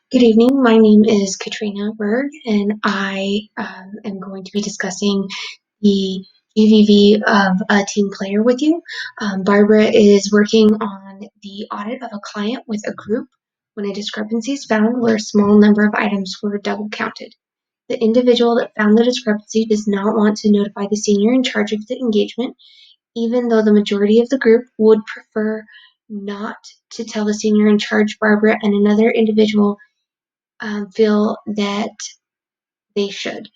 Good evening. My name is Katrina Berg, and I am going to be discussing the GVV of a team player with you. Barbara is working on the audit of a client with a group when a discrepancy is found where a small number of items were double counted. The individual that found the discrepancy does not want to notify the senior in charge of the engagement, even though the majority of the group would prefer not to tell the senior in charge. Barbara and another individual feel that they should.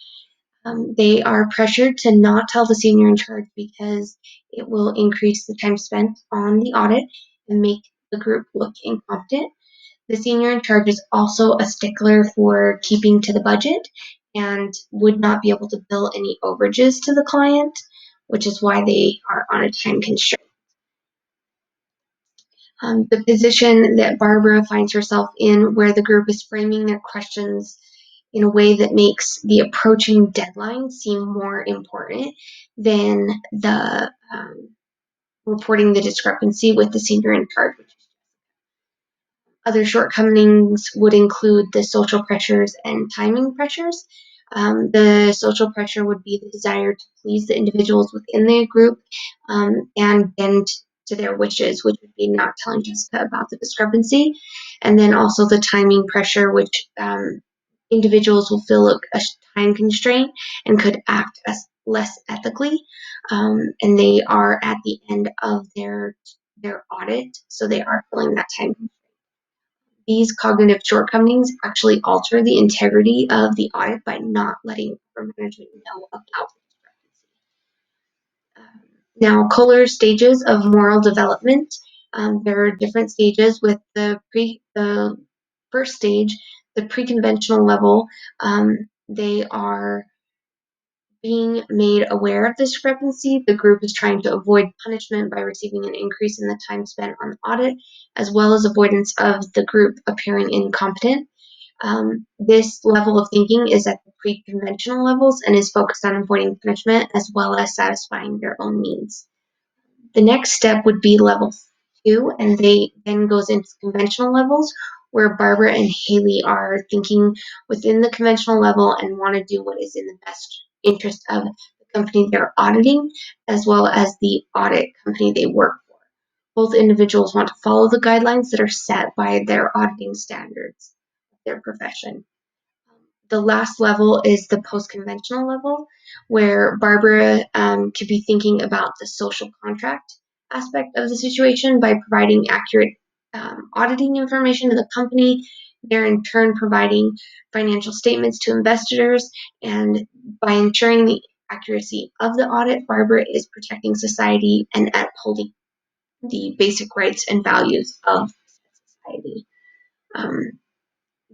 They are pressured to not tell the senior in charge because it will increase the time spent on the audit and make the group look incompetent. The senior in charge is also a stickler for keeping to the budget and would not be able to bill any overages to the client, which is why they are on a time constraint. The position that Barbara finds herself in, where the group is framing their questions in a way that makes the approaching deadline seem more important than the reporting the discrepancy with the senior in charge. Other shortcomings would include the social pressures and timing pressures. The social pressure would be the desire to please the individuals within the group and bend to their wishes, which would be not telling Jessica about the discrepancy. And then also the timing pressure, which individuals will feel a time constraint and could act as less ethically. And they are at the end of their audit, so they are feeling that time. These cognitive shortcomings actually alter the integrity of the audit by not letting upper management know about the discrepancy. Now, Kohler's stages of moral development. There are different stages. With the first stage, the pre-conventional level, they are being made aware of the discrepancy. The group is trying to avoid punishment by receiving an increase in the time spent on the audit, as well as avoidance of the group appearing incompetent. This level of thinking is at the pre-conventional levels and is focused on avoiding punishment as well as satisfying their own needs. The next step would be level 2, and they then goes into conventional levels, where Barbara and Haley are thinking within the conventional level and want to do what is in the best interest of the company they're auditing, as well as the audit company they work for. Both individuals want to follow the guidelines that are set by their auditing standards of their profession. The last level is the post-conventional level, where Barbara could be thinking about the social contract aspect of the situation by providing accurate auditing information to the company. They're in turn providing financial statements to investors, and by ensuring the accuracy of the audit, Barbara is protecting society and upholding the basic rights and values of society. Um,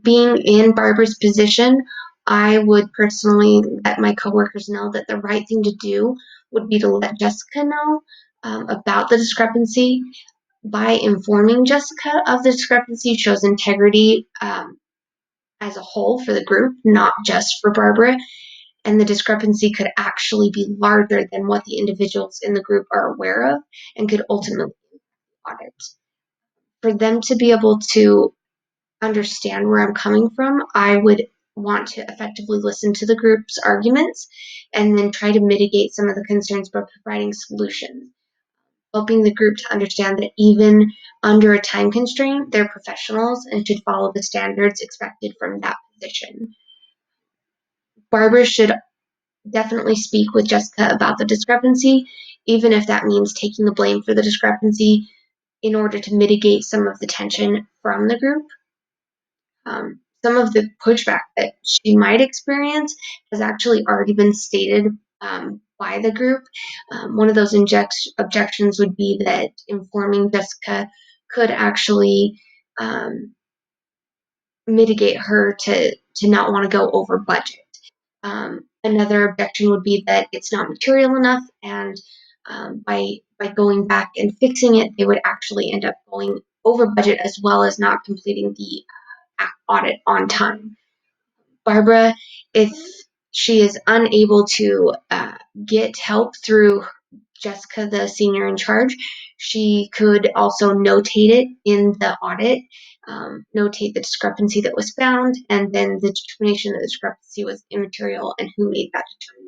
Being in Barbara's position, I would personally let my coworkers know that the right thing to do would be to let Jessica know about the discrepancy. By informing Jessica of the discrepancy shows integrity as a whole for the group, not just for Barbara. And the discrepancy could actually be larger than what the individuals in the group are aware of and could ultimately audit. For them to be able to understand where I'm coming from, I would want to effectively listen to the group's arguments and then try to mitigate some of the concerns by providing solutions, helping the group to understand that even under a time constraint, they're professionals and should follow the standards expected from that position. Barbara should definitely speak with Jessica about the discrepancy, even if that means taking the blame for the discrepancy in order to mitigate some of the tension from the group. Some of the pushback that she might experience has actually already been stated by the group. One of those objections would be that informing Jessica could actually mitigate her to not want to go over budget. Another objection would be that it's not material enough, and by going back and fixing it, they would actually end up going over budget as well as not completing the audit on time. Barbara, if she is unable to get help through Jessica, the senior in charge, she could also notate it in the audit notate the discrepancy that was found, and then the determination that the discrepancy was immaterial and who made that determination.